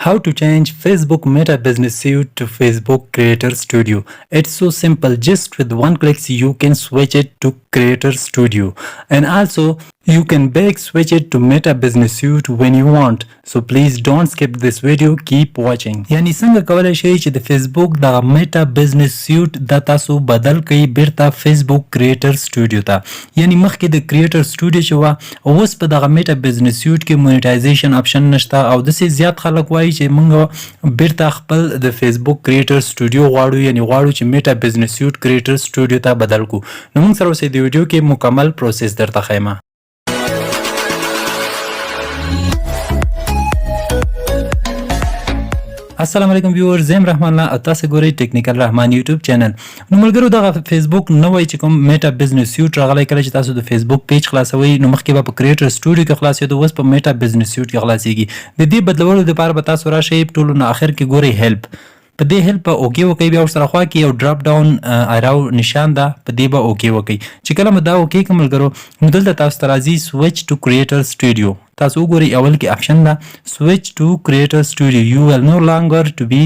How to change Facebook Meta Business Suite to Facebook Creator Studio. It's so simple. Just with one click you can switch it to Creator Studio, and also you can back switch it to Meta Business Suite when you want. So please don't skip this video. Keep watching. یعنی څنګه کولای شئ چې د فیسبوک د Meta Business Suite د تاسو بدل کړئ بیرته Facebook Creator Studio ته. یعنی مخکې د Creator Studio چې و اوس په دغه Meta Business Suite کې مونیټایزیشن اپشن نشته او داسې زیات خلک وایي چې موږ بیرته خپل د فیسبوک Creator Studio غواړو، یعنی غواړو چې Meta Business Suite Creator Studio ته بدل کو. نو موږ سره اوس د ویډیو کې مکمل پروسس درته ښیم. السلام علیکم ویورز، زم رحمان الله او تاسو ګورئ ټیکنیکل رحمان یوټیوب چینل. نو ملګرو دغه فیسبوک نوې چې کوم میټا بزنس سیوټ راغلی، کله چې تاسو د فیسبوک پیج خلاصوي نو مخکې به په کریټر سټوډیو کې خلاصېدو، اوس په میټا بزنس سیوټ کې خلاصېږي. د دې بدلولو لپاره به تاسو راشئ ټولو نه اخر کې ګورئ هیلپ، په دې هیلپ په اوکې وکئ، بیا ورسره خوا کې یو ډراپ ډاون اراو نشان ده، په دې به اوکې وکئ. چې کله مو دا اوکې کړه ملګرو نو دلته تاسو ته راځي سویچ ټو کریټر سټوډیو. تاسو وګورئ اول کې اپشن ده سویچ ټو کریټر سټوډیو، یو ویل نو لانګر ټو بی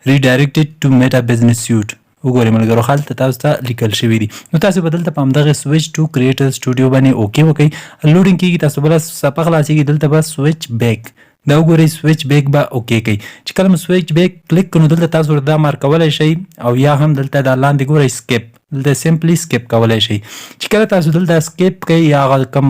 ریډایرکټډ ټو میټا بزنس سیوټ. وګورئ ملګرو هلته تاسو ته لیکل شوي دي. نو تاسو به دلته په همدغه سویچ ټو کریټر سټوډیو باندې اوکې وکئ. لوډینګ کېږي، تاسو بله صفحه خلاصېږي، دلته به سویچ بیک دا وګورئ، سویچ بیک به اوکې کوي. چې کله مو سویچ بیک کلیک کړو نو دلته تاسو دا مارکولی شئ او یا هم دلته دا لاندې ګورئ سکیپ، دلته سمپلی سکیپ کولی شئ. چې کله تاسو دلته سکیپ کوئ یا هغه کم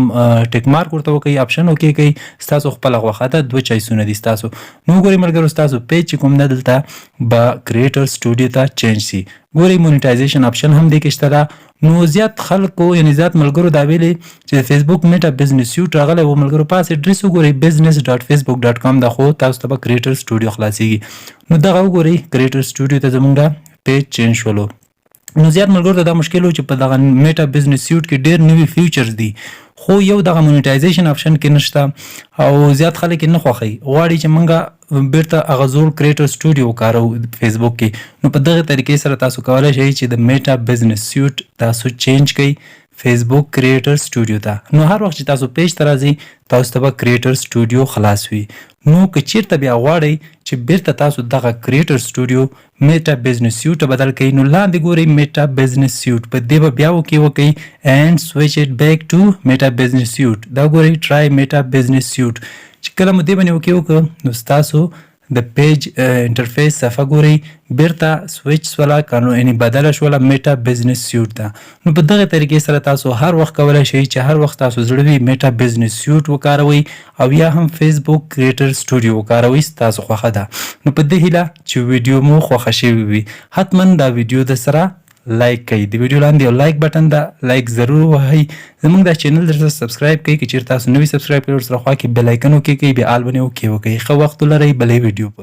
ټیک مارک ورته وکئ، اپشن اوکې کوئ، ستاسو خپله خوښه ده، دوه چایسونه دي ستاسو. نو وګورئ ملګرو ستاسو پیج چې کوم ده دلته به کریټر سټوډیو ته چینج سي. ګورئ مونیټایزیشن اپشن هم دې کې شته ده. نو زیات خلکو یعنی زیات ملګرو دا ویلي چې د فیسبوک میټا بزنس سیوټ راغلی و ملګرو، پاس اډرس وګورئ business.facebook.com دا خو تاسو ته به کریټر سټوډیو خلاصېږي. نو دغه وګورئ کریټر سټوډیو ته زموږ پیج چینج شولو. نو زیات ملګرو ته دا مشکل و چې په دغه میټا بزنس سیوټ کې ډېر نوي فیوچرز دي خو یو دغه مونیټایزیشن اپشن کې نشته او زیات خلک یې نه خوښوي، غواړي چې موږ بیرته هغه زوړ کریټر سټوډیو وکاروو فیسبوک کې. نو په دغه طریقې سره تاسو کولی شئ چې د میټا بزنس سیوټ تاسو چینج کړئ فیسبوک کریټر سټوډیو ته. نو هر وخت چې تاسو پیج ته راځئ تاسو ته به کریټر سټوډیو خلاص وي. نو که چیرته بیا غواړئ چې بیرته تاسو دغه کریټر سټوډیو میټا بزنس سیوټ ته بدل کړئ نو لاندې ګورئ میټا بزنس سیوټ، په دې به بیا اوکې وکئ اینډ سویچ اټ بیک ټو میټا بزنس سیوټ. دا ګورئ ټرای میټا بزنس سیوټ. چې کله مو دې باندې اوکې وکړه نو ستاسو د پیج انټرفیس صفحه ګورئ بیرته سویچ شوله، یعنې بدله شوله میټا بزنس سیوټ ته. نو په دغه طریقې سره تاسو هر وخت کولی شئ چې هر وخت تاسو زړه وي میټا بزنس سیوټ وکاروئ او یا هم فیسبوک کریټر سټوډیو وکاروئ، ستاسو خوښه ده. نو په دې هیله چې ویډیو مو خوښه شوې وي، حتما دا ویډیو د سره لایک کړئ. د ویډیو لاندې یو لایک بټن ده، لایک ضرور وهئ. زموږ دا چینل درته سبسکرایب کړئ، که چېرته تاسو نوي سبسکرایب کړئ ورسره خوا کې بیل آیکن اوکې کړئ، بیا آل باندې اوکې وکړئ. ښه وخت ولرئ، بلې ویډیو پورې.